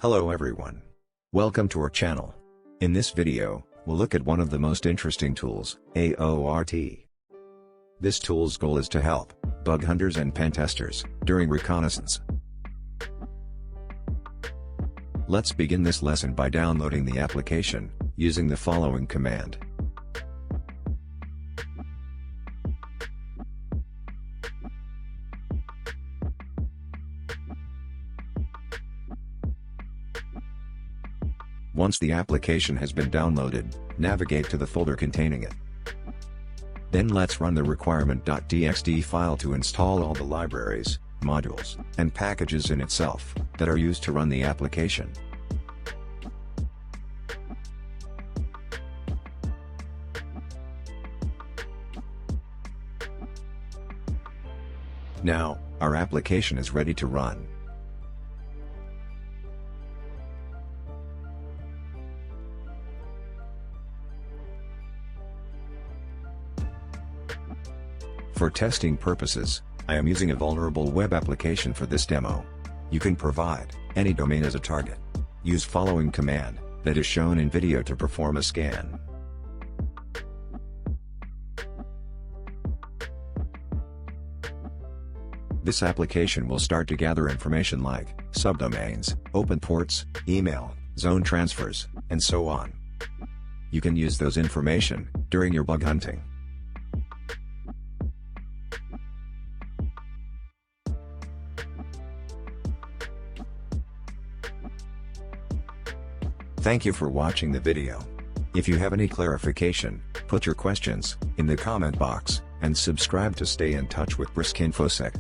Hello everyone. Welcome to our channel. In this video, we'll look at one of the most interesting tools, AORT. This tool's goal is to help bug hunters and pen testers during reconnaissance. Let's begin this lesson by downloading the application, using the following command. Once the application has been downloaded, navigate to the folder containing it. Then let's run the requirement.txt file to install all the libraries, modules, and packages in itself that are used to run the application. Now, our application is ready to run. For testing purposes, I am using a vulnerable web application for this demo. You can provide any domain as a target. Use following command that is shown in video to perform a scan. This application will start to gather information like subdomains, open ports, email, zone transfers, and so on. You can use those information during your bug hunting. Thank you for watching the video. If you have any clarification, put your questions in the comment box, and subscribe to stay in touch with Briskinfosec.